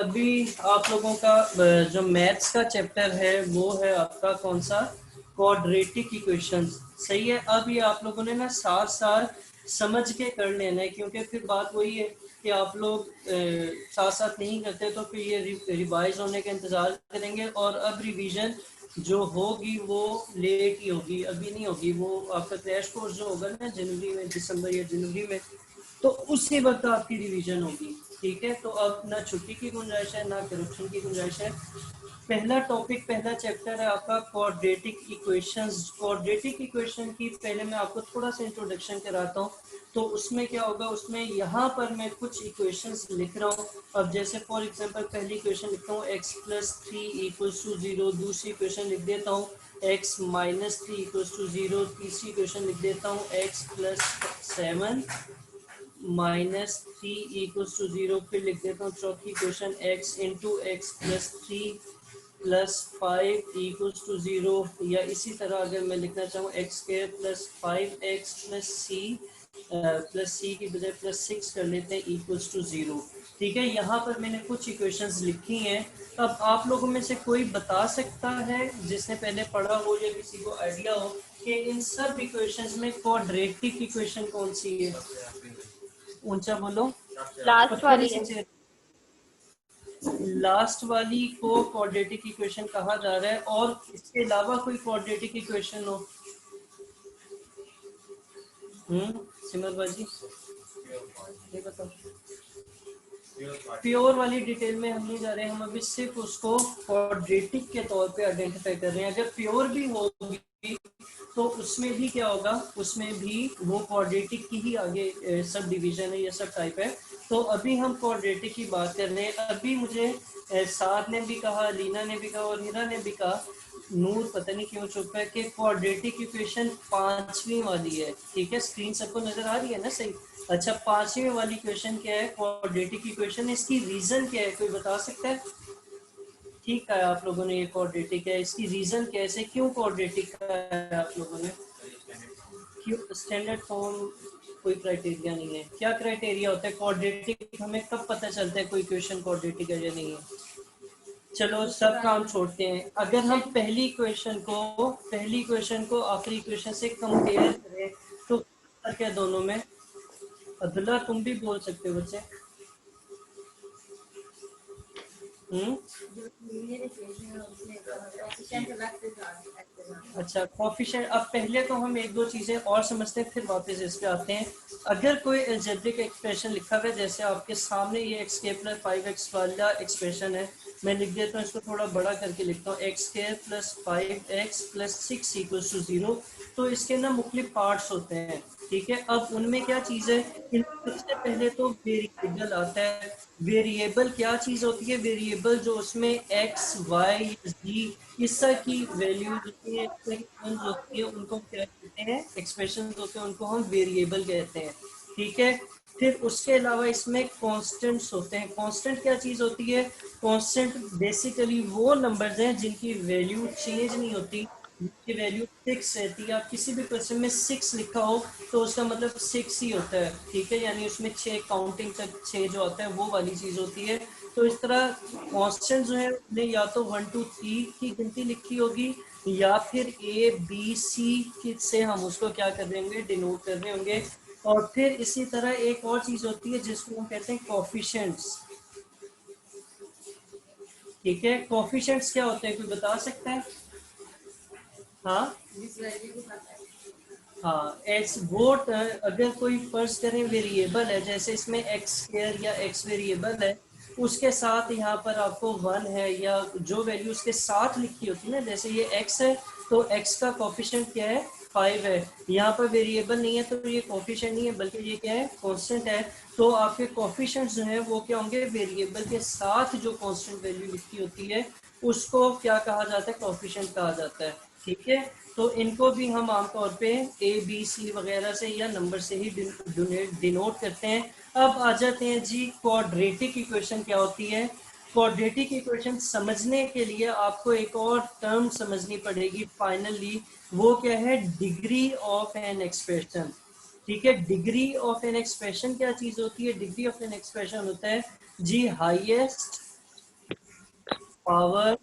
अभी आप लोगों का जो मैथ्स का चैप्टर है वो है आपका कौन सा, क्वाड्रेटिक इक्वेशंस। सही है। अब ये आप लोगों ने ना साथ साथ समझ के कर लेना है, क्योंकि फिर बात वही है कि आप लोग साथ साथ नहीं करते तो फिर ये रिवाइज होने का इंतजार करेंगे, और अब रिवीजन जो होगी वो लेट ही होगी, अभी नहीं होगी। वो आपका क्रैश कोर्स जो होगा ना जनवरी में, दिसंबर या जनवरी में, तो उसी वक्त आपकी रिवीजन होगी। ठीक है। तो अब ना छुट्टी की गुंजाइश है ना करप्शन की गुंजाइश है। पहला टॉपिक, पहला चैप्टर है आपका क्वाड्रेटिक इक्वेशंस। क्वाड्रेटिक इक्वेशन की पहले मैं आपको थोड़ा सा इंट्रोडक्शन कराता हूँ। तो उसमें क्या होगा, उसमें यहाँ पर मैं कुछ इक्वेशंस लिख रहा हूँ। अब जैसे फॉर एग्जांपल पहली इक्वेशन लिखता हूँ x प्लस 3 = 0। दूसरी इक्वेशन लिख देता हूँ x माइनस 3 = 0। तीसरी इक्वेशन लिख देता हूँ x प्लस 7 माइनस 3 = 0। फिर लिख देता हूँ चौथी equation x into x plus 3 + 5 = 0। या इसी तरह अगर मैं लिखना चाहूँ x² + 5x प्लस c की बजाय +6 कर लेते हैं =0। ठीक है। यहाँ पर मैंने कुछ इक्वेशंस लिखी हैं। अब आप लोगों में से कोई बता सकता है जिसने पहले पढ़ा हो या किसी को आइडिया हो कि इन सब इक्वेशंस में क्वाड्रेटिक इक्वेशन कौन सी है? ऊंचा बोलो। और लास्ट थोड़ी वाली सी है। चेयर। लास्ट वाली को क्वाड्रेटिक इक्वेशन कहा जा रहा है, और इसके अलावा कोई क्वाड्रेटिक इक्वेशन हो? सिमर बाजी ये बताओ। प्योर वाली डिटेल में हम नहीं जा रहे हैं, हम अभी सिर्फ उसको क्वाड्रेटिक के तौर पे आइडेंटिफाई कर रहे हैं। अगर प्योर भी होगी तो उसमें भी क्या होगा, उसमें भी वो क्वाड्रेटिक की ही आगे सब डिवीजन है, ये सब टाइप है। तो अभी हम क्वाड्रेटिक की बात कर रहे हैं। अभी मुझे साद ने भी कहा, लीना ने भी कहा और हिरा ने भी कहा, नूर पता नहीं क्यों चुप है, कि क्वाड्रेटिक इक्वेशन पांचवी वाली है। ठीक है। स्क्रीन सबको नजर आ रही है ना? सही। अच्छा, पांचवी वाली क्वेश्चन क्या है? Quadratic equation. इसकी रीजन क्या है, कोई बता सकता है? ठीक है, आप लोगों ने ये क्वाड्रेटिक है, इसकी रीजन कैसे, क्यों क्वाड्रेटिक है आप लोगों ने? क्यों स्टैंडर्ड फॉर्म? कोई क्राइटेरिया नहीं है। क्या क्राइटेरिया होता है क्वाड्रेटिक? हमें कब पता चलता है कोई क्वेश्चन क्वाड्रेटिक है या नहीं है? चलो सब काम छोड़ते हैं। अगर हम पहली क्वेश्चन को आखिरी क्वेश्चन से कंपेयर करें तो फर्क है दोनों में? अब्दुल्ला तुम भी बोल सकते हो बच्चे। अच्छा, कोफिशिएंट। अब पहले तो हम एक दो चीजें और समझते हैं, फिर वापस इस पे आते हैं। अगर कोई अलजेब्रिक एक्सप्रेशन लिखा हुआ है, जैसे आपके सामने ये x² + 5x वाला एक्सप्रेशन है, मैं लिख देता हूँ, इसको थोड़ा बड़ा करके लिखता हूँ, x² + 5x + 6 = 0। तो इसके ना मुख्तलिफ पार्ट्स होते हैं। ठीक है। अब उनमें क्या चीज है, सबसे पहले तो वेरिएबल आता है। वेरिएबल क्या चीज होती है? वेरिएबल जो उसमें एक्स वाई जी इस तरह की वैल्यूज होती है, इस तरह की टर्म्स होती है, उनको हम क्या कहते हैं? एक्सप्रेशन होते हैं, उनको हम वेरिएबल कहते हैं। ठीक है। फिर उसके अलावा इसमें कांस्टेंट्स होते हैं। कांस्टेंट क्या चीज होती है? कांस्टेंट बेसिकली वो नंबर्स हैं जिनकी वैल्यू चेंज नहीं होती, की वैल्यू फिक्स रहती है। आप किसी भी क्वेश्चन में 6 लिखा हो तो उसका मतलब 6 ही होता है। ठीक है। यानी उसमें 6 काउंटिंग तक 6 जो होता है वो वाली चीज होती है। तो इस तरह कांस्टेंट जो है उन्हें या तो 1 2 3 की गिनती लिखी होगी, या फिर ए बी सी से हम उसको क्या कर रहे होंगे, डिनोट कर रहे होंगे। और फिर इसी तरह एक और चीज होती है जिसको हम कहते हैं कोफिशिएंट्स। ठीक है। कोफिशिएंट्स क्या होते हैं, कोई बता सकता है? हाँ हाँ, एक्स वोट। अगर कोई फर्ज करें वेरिएबल है, जैसे इसमें x² या x वेरिएबल है, उसके साथ यहाँ पर आपको 1 है या जो वैल्यू उसके साथ लिखी होती है ना, जैसे ये x है तो x का कोफिशिएंट क्या है? 5 है। यहाँ पर वेरिएबल नहीं है तो ये कोफिशिएंट नहीं है, बल्कि ये क्या है? कांस्टेंट है। तो आपके कोफिशिएंट जो है वो क्या होंगे? वेरिएबल के साथ जो कांस्टेंट वैल्यू लिखी होती है उसको क्या कहा जाता है? कोफिशिएंट कहा जाता है। ठीक है। तो इनको भी हम आमतौर पे ए बी सी वगैरह से या नंबर से ही डिनोट करते हैं। अब आ जाते हैं जी, क्वाड्रेटिक इक्वेशन क्या होती है? क्वाड्रेटिक इक्वेशन समझने के लिए आपको एक और टर्म समझनी पड़ेगी फाइनली। वो क्या है? Degree of an expression. ठीक है। डिग्री ऑफ एन एक्सप्रेशन क्या चीज होती है? डिग्री ऑफ एन एक्सप्रेशन होता है जी highest power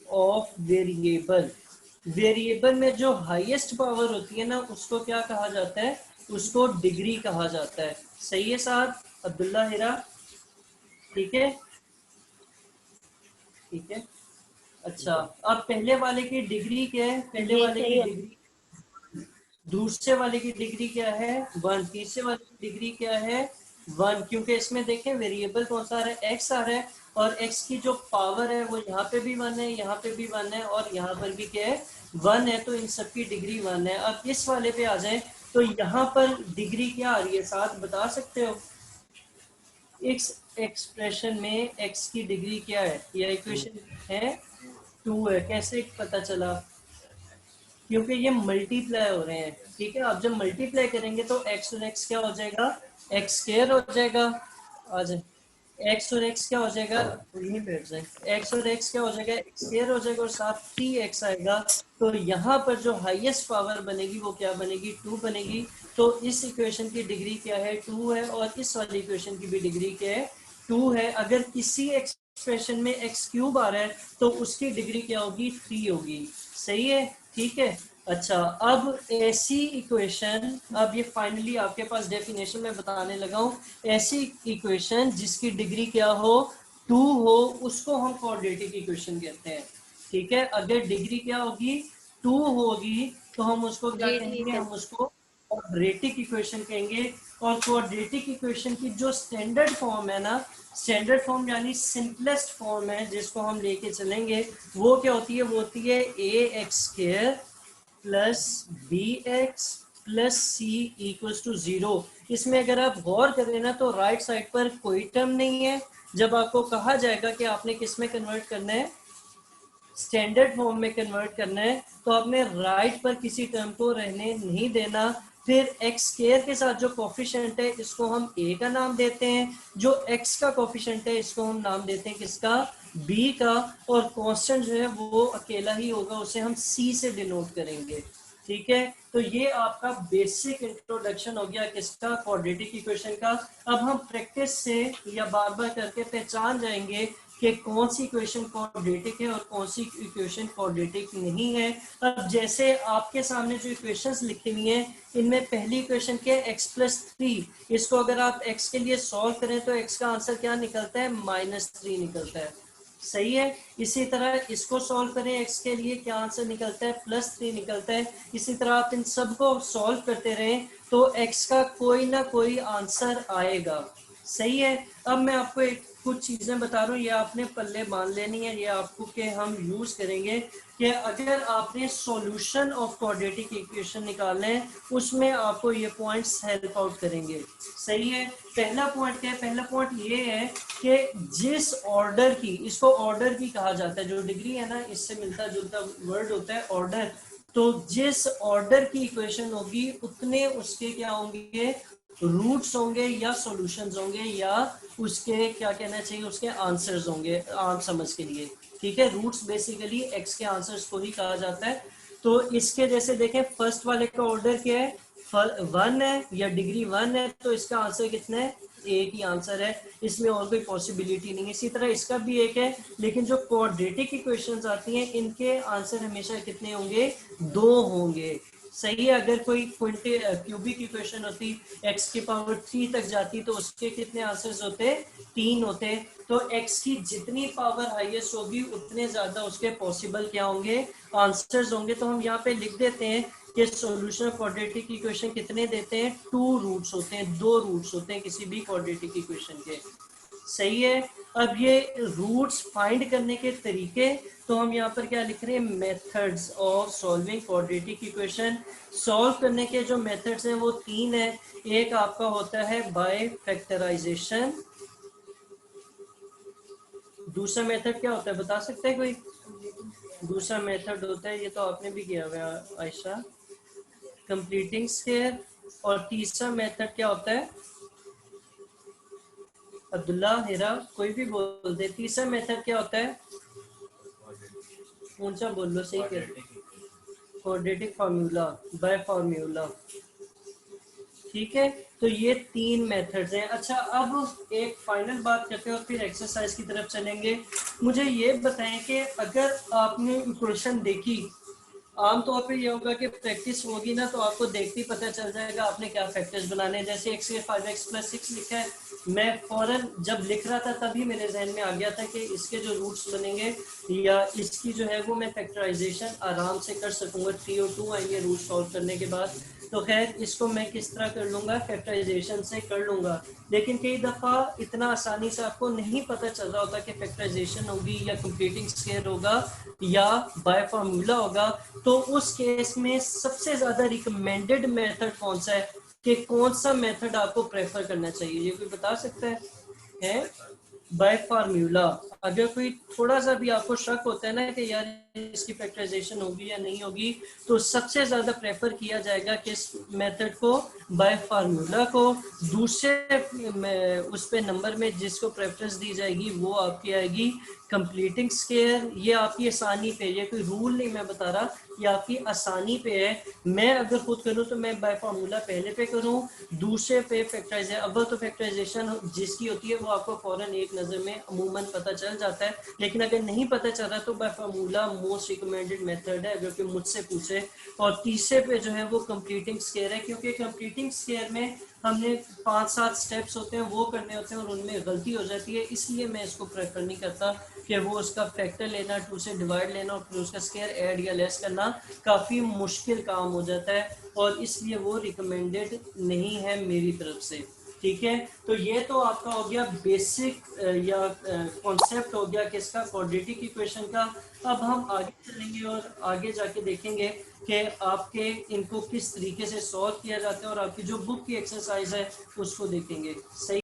of variable. Variable में जो हाईएस्ट पावर होती है ना, उसको क्या कहा जाता है? उसको डिग्री कहा जाता है। सही है साहब? अब्दुल्ला हिरा, ठीक है? ठीक है। अच्छा, अब पहले वाले की डिग्री क्या है? पहले जी वाले सही की है। डिग्री, दूसरे वाले की डिग्री क्या है? 1। तीसरे वाले की डिग्री क्या है? 1। क्योंकि इसमें देखें वेरिएबल कौन सा आ रहा है? एक्स आ रहा है, और एक्स की जो पावर है वो यहाँ पे भी 1 है, यहाँ पे भी 1 है, और यहाँ पर भी क्या है? 1 है। तो इन सब की डिग्री 1 है। अब इस वाले पे आ जाए तो यहाँ पर डिग्री क्या आ रही है? साथ बता सकते हो? इस एक्सप्रेशन में एक्स की डिग्री क्या है? यह इक्वेशन है 2 है। कैसे पता चला? क्योंकि ये मल्टीप्लाई हो रहे हैं। ठीक है, आप जब मल्टीप्लाई करेंगे तो एक्स और एक्स क्या हो जाएगा? एक्स स्क्वायर हो जाएगा। आज एक्स और एक्स क्या हो जाएगा? यहीं बैठ जाए। एक्स और एक्स क्या हो जाएगा? एक्स स्क्वायर हो जाएगा, और साथ 3x आएगा। तो यहाँ पर जो हाईएस्ट पावर बनेगी वो क्या बनेगी? 2 बनेगी। तो इस इक्वेशन की डिग्री क्या है? 2 है। और इस वाली इक्वेशन की भी डिग्री क्या है? 2 है। अगर किसी एक्सप्रेशन में एक्स क्यूब आ रहा है तो उसकी डिग्री क्या होगी? 3 होगी। सही है? ठीक है। अच्छा, अब ऐसी इक्वेशन, अब ये फाइनली आपके पास डेफिनेशन में बताने लगा हूं। ऐसी इक्वेशन जिसकी डिग्री क्या हो? 2 हो, उसको हम क्वाड्रेटिक इक्वेशन कहते हैं। ठीक है, अगर डिग्री क्या होगी? 2 होगी, तो हम उसको क्या जी कहेंगे? ठीक है। हम उसको क्वाड्रेटिक इक्वेशन कहेंगे। और क्वाड्रेटिक इक्वेशन की जो स्टैंडर्ड फॉर्म है ना, स्टैंडर्ड फॉर्म यानी सिंपलेस्ट फॉर्म है जिसको हम लेके चलेंगे, वो क्या होती है? वो होती है a x square plus b x plus c equals to 0। इसमें अगर आप गौर करें ना तो राइट साइड पर कोई टर्म नहीं है। जब आपको कहा जाएगा कि आपने किस में कन्वर्ट करना है? स्टैंडर्ड फॉर्म में कन्वर्ट करना है, तो आपने राइट पर किसी टर्म को रहने नहीं देना। फिर एक्स स्क्वायर के साथ जो कोफिशिएंट है इसको हम ए का नाम देते हैं, जो एक्स का कोफिशिएंट है इसको हम नाम देते हैं किसका? बी का। और कांस्टेंट जो है वो अकेला ही होगा, उसे हम सी से डिनोट करेंगे। ठीक है, तो ये आपका बेसिक इंट्रोडक्शन हो गया किसका? क्वाड्रेटिक इक्वेशन का। अब हम प्रैक्टिस से या बार बार करके पहचान जाएंगे कि कौन सी इक्वेशन क्वाड्रेटिक है और कौन सी इक्वेशन क्वाड्रेटिक नहीं है। अब जैसे आपके सामने जो इक्वेशंस लिखी हुई हैं, इनमें पहली इक्वेशन क्या है? x plus 3। इसको अगर आप x के लिए सॉल्व करें तो x का आंसर क्या निकलता है? -3 निकलता है। सही है। इसी तरह इसको सॉल्व करें x के लिए, क्या आंसर निकलता है? +3 निकलता है। इसी तरह आप इन सबको सॉल्व करते रहें तो x का कोई ना कोई आंसर आएगा। सही है। अब मैं आपको एक कुछ चीजें बता रहा हूँ, ये आपने पल्ले बांध लेनी है, ये आपको के हम यूज करेंगे कि अगर आपने सॉल्यूशन ऑफ क्वाड्रेटिक इक्वेशन निकालना है, उसमें आपको ये पॉइंट्स हेल्प आउट करेंगे। सही है। पहला पॉइंट क्या है? पहला पॉइंट ये है कि जिस ऑर्डर की, इसको ऑर्डर की कहा जाता है, जो डिग्री है ना इससे मिलता जुलता वर्ड होता है ऑर्डर। तो जिस ऑर्डर की इक्वेशन होगी उतने उसके क्या होंगे? रूट्स होंगे या सॉल्यूशंस होंगे, या उसके क्या कहना चाहिए? उसके आंसर्स होंगे आम समझ के लिए। ठीक है, रूट्स बेसिकली एक्स के आंसर्स को ही कहा जाता है। तो इसके जैसे देखें, फर्स्ट वाले का ऑर्डर क्या है? 1 है या डिग्री 1 है, तो इसका आंसर कितना है? एक ही आंसर है, इसमें और कोई पॉसिबिलिटी नहीं है। इसी तरह इसका भी एक है, लेकिन जो क्वाड्रेटिक इक्वेशंस आती हैं इनके आंसर हमेशा कितने होंगे? 2 होंगे। सही है। अगर कोई क्यूबिक इक्वेशन होती, x की पावर 3 तक जाती, तो उसके कितने आंसर्स होते? 3 होते। तो x की जितनी पावर हाईएस्ट होगी उतने ज्यादा उसके पॉसिबल क्या होंगे? आंसर्स होंगे। तो हम यहाँ पे लिख देते हैं कि सॉल्यूशन क्वाड्रेटिक इक्वेशन कितने देते हैं? 2 रूट्स होते हैं, 2 रूट्स होते हैं किसी भी क्वाड्रेटिक इक्वेशन के। सही है। अब ये रूट्स फाइंड करने के तरीके, तो हम यहाँ पर क्या लिख रहे हैं? Methods of solving quadratic equation. Solve करने के जो मेथड्स हैं वो 3 है। एक आपका होता है बाय फैक्टराइजेशन। दूसरा मेथड क्या होता है, बता सकते हैं कोई? दूसरा मेथड होता है, ये तो आपने भी किया हुआ है आयशा, कंप्लीटिंग स्क्वायर। और तीसरा मेथड क्या होता है? अब्दुल्ला, हेरा, कोई भी बोल दे। तीसरा मेथड क्या होता है? ऊंचा बोल लो, सही कर। Quadratic formula, bye formula. ठीक है, तो ये 3 मेथड्स हैं। अच्छा, अब एक फाइनल बात करते हैं और फिर एक्सरसाइज की तरफ चलेंगे। मुझे ये बताएं कि अगर आपने इक्वेशन देखी, आमतौर पे ये होगा कि प्रैक्टिस होगी ना तो आपको देखते ही पता चल जाएगा आपने क्या फैक्टर्स बनाने हैं। जैसे x के 5x+6 लिखा है, मैं फौरन जब लिख रहा था तभी मेरे जहन में आ गया था कि इसके जो रूट्स बनेंगे या इसकी जो है वो मैं फैक्टराइजेशन आराम से कर सकूंगा। 3 और 2 आएंगे रूट सॉल्व करने के बाद। तो खैर इसको मैं किस तरह कर लूंगा, फैक्टराइजेशन से कर लूंगा। लेकिन कई दफ़ा इतना आसानी से आपको नहीं पता चल रहा होता कि फैक्टराइजेशन होगी या कंप्लीटिंग स्केयर होगा या बाय फार्मूला होगा। तो उस केस में सबसे ज़्यादा रिकमेंडेड मेथड कौन सा है, कि कौन सा मेथड आपको प्रेफर करना चाहिए, ये कोई बता सकता है? Bye formula. अगर कोई थोड़ा सा भी आपको शक होता है ना कि यार इसकी फैक्टराइजेशन होगी या नहीं होगी, तो सबसे ज्यादा प्रेफर किया जाएगा किस मेथड को, बाय फार्मूला को। दूसरे उस पे नंबर में जिसको प्रेफरेंस दी जाएगी वो आपकी आएगी कंप्लीटिंग स्केयर। ये आपकी आसानी पे, ये कोई रूल नहीं मैं बता रहा, ये आपकी आसानी पे है। मैं अगर खुद करूँ तो मैं बाय फार्मूला पहले पे करूँ, दूसरे पे फैक्टराइजेशन। अव्वल तो फैक्टराइजेशन जिसकी होती है वो आपको फौरन एक नज़र में अमूमन पता चल जाता है, लेकिन अगर नहीं पता चल रहा तो bye formula most recommended method है अगर कोई मुझसे पूछे। और तीसरे पे जो है वो कंप्लीटिंग स्केयर है, क्योंकि कंप्लीटिंग स्केयर में हमने 5-7 स्टेप्स होते हैं वो करने होते हैं और उनमें गलती हो जाती है, इसलिए मैं इसको प्रेफर नहीं करता कि वो उसका फैक्टर लेना, 2 से डिवाइड लेना और फिर उसका स्केयर ऐड या लेस करना काफ़ी मुश्किल काम हो जाता है, और इसलिए वो रिकमेंडेड नहीं है मेरी तरफ से। ठीक है, तो ये तो आपका हो गया बेसिक या कॉन्सेप्ट हो गया किसका, क्वाड्रेटिक इक्वेशन का। अब हम आगे चलेंगे और आगे जाके देखेंगे कि आपके इनको किस तरीके से सॉल्व किया जाता है, और आपकी जो बुक की एक्सरसाइज है उसको देखेंगे। सही।